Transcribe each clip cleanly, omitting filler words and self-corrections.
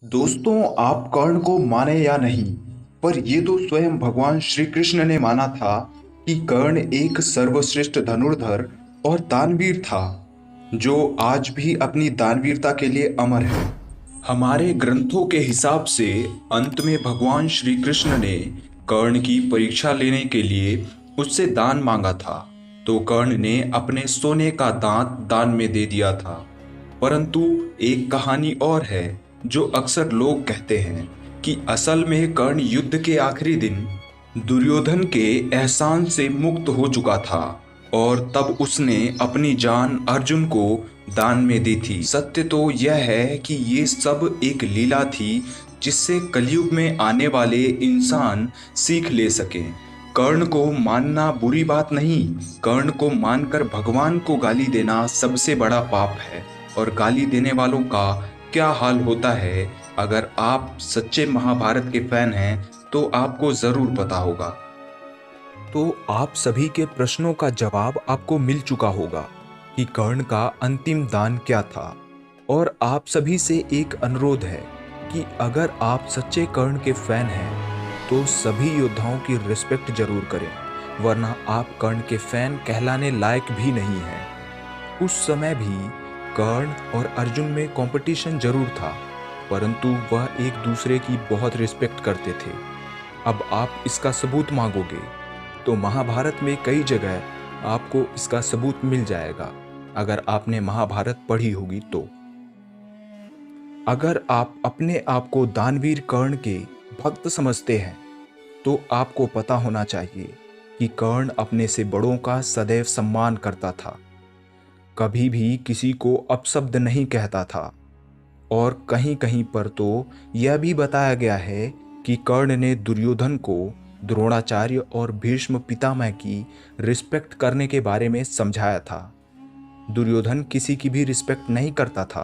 दोस्तों, आप कर्ण को माने या नहीं, पर ये तो स्वयं भगवान श्री कृष्ण ने माना था कि कर्ण एक सर्वश्रेष्ठ धनुर्धर और दानवीर था, जो आज भी अपनी दानवीरता के लिए अमर है। हमारे ग्रंथों के हिसाब से अंत में भगवान श्री कृष्ण ने कर्ण की परीक्षा लेने के लिए उससे दान मांगा था, तो कर्ण ने अपने सोने का दांत दान में दे दिया था। परंतु एक कहानी और है जो अक्सर लोग कहते हैं कि असल में कर्ण युद्ध के आखिरी दिन दुर्योधन के एहसान से मुक्त हो चुका था और तब उसने अपनी जान अर्जुन को दान में दी थी। सत्य तो यह है कि ये सब एक लीला थी जिससे कलयुग में आने वाले इंसान सीख ले सकें। कर्ण को मानना बुरी बात नहीं, कर्ण को मानकर भगवान को गाली देना सबसे बड़ा पाप है। और गाली देने वालों का क्या हाल होता है, अगर आप सच्चे महाभारत के फैन हैं तो आपको जरूर पता होगा। तो आप सभी के प्रश्नों का जवाब आपको मिल चुका होगा कि कर्ण का अंतिम दान क्या था। और आप सभी से एक अनुरोध है कि अगर आप सच्चे कर्ण के फैन हैं तो सभी योद्धाओं की रिस्पेक्ट जरूर करें, वरना आप कर्ण के फैन कहलाने लायक भी नहीं हैं। उस समय भी कर्ण और अर्जुन में कंपटीशन जरूर था, परंतु वह एक दूसरे की बहुत रिस्पेक्ट करते थे। अब आप इसका सबूत मांगोगे तो महाभारत में कई जगह आपको इसका सबूत मिल जाएगा, अगर आपने महाभारत पढ़ी होगी तो। अगर आप अपने आप को दानवीर कर्ण के भक्त समझते हैं तो आपको पता होना चाहिए कि कर्ण अपने से बड़ों का सदैव सम्मान करता था, कभी भी किसी को अपशब्द नहीं कहता था। और कहीं कहीं पर तो यह भी बताया गया है कि कर्ण ने दुर्योधन को द्रोणाचार्य और भीष्म पितामह की रिस्पेक्ट करने के बारे में समझाया था। दुर्योधन किसी की भी रिस्पेक्ट नहीं करता था,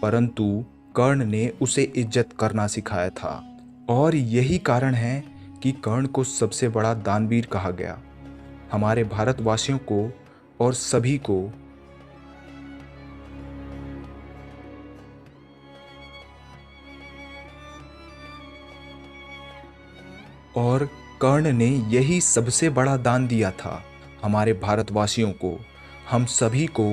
परंतु कर्ण ने उसे इज्जत करना सिखाया था। और यही कारण है कि कर्ण को सबसे बड़ा दानवीर कहा गया। हमारे भारतवासियों को और सभी को और कर्ण ने यही सबसे बड़ा दान दिया था हमारे भारतवासियों को, हम सभी को।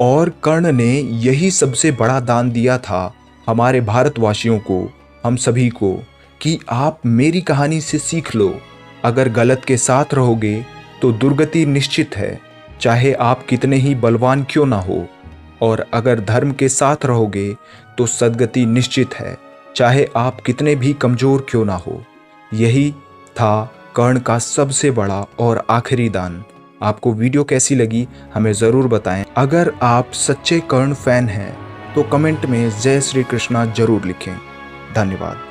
और कर्ण ने यही सबसे बड़ा दान दिया था हमारे भारतवासियों को, हम सभी को, कि आप मेरी कहानी से सीख लो। अगर गलत के साथ रहोगे तो दुर्गति निश्चित है, चाहे आप कितने ही बलवान क्यों ना हो। और अगर धर्म के साथ रहोगे तो सद्गति निश्चित है, चाहे आप कितने भी कमजोर क्यों ना हो। यही था कर्ण का सबसे बड़ा और आखिरी दान। आपको वीडियो कैसी लगी हमें ज़रूर बताएं। अगर आप सच्चे कर्ण फैन हैं तो कमेंट में जय श्री कृष्णा जरूर लिखें। धन्यवाद।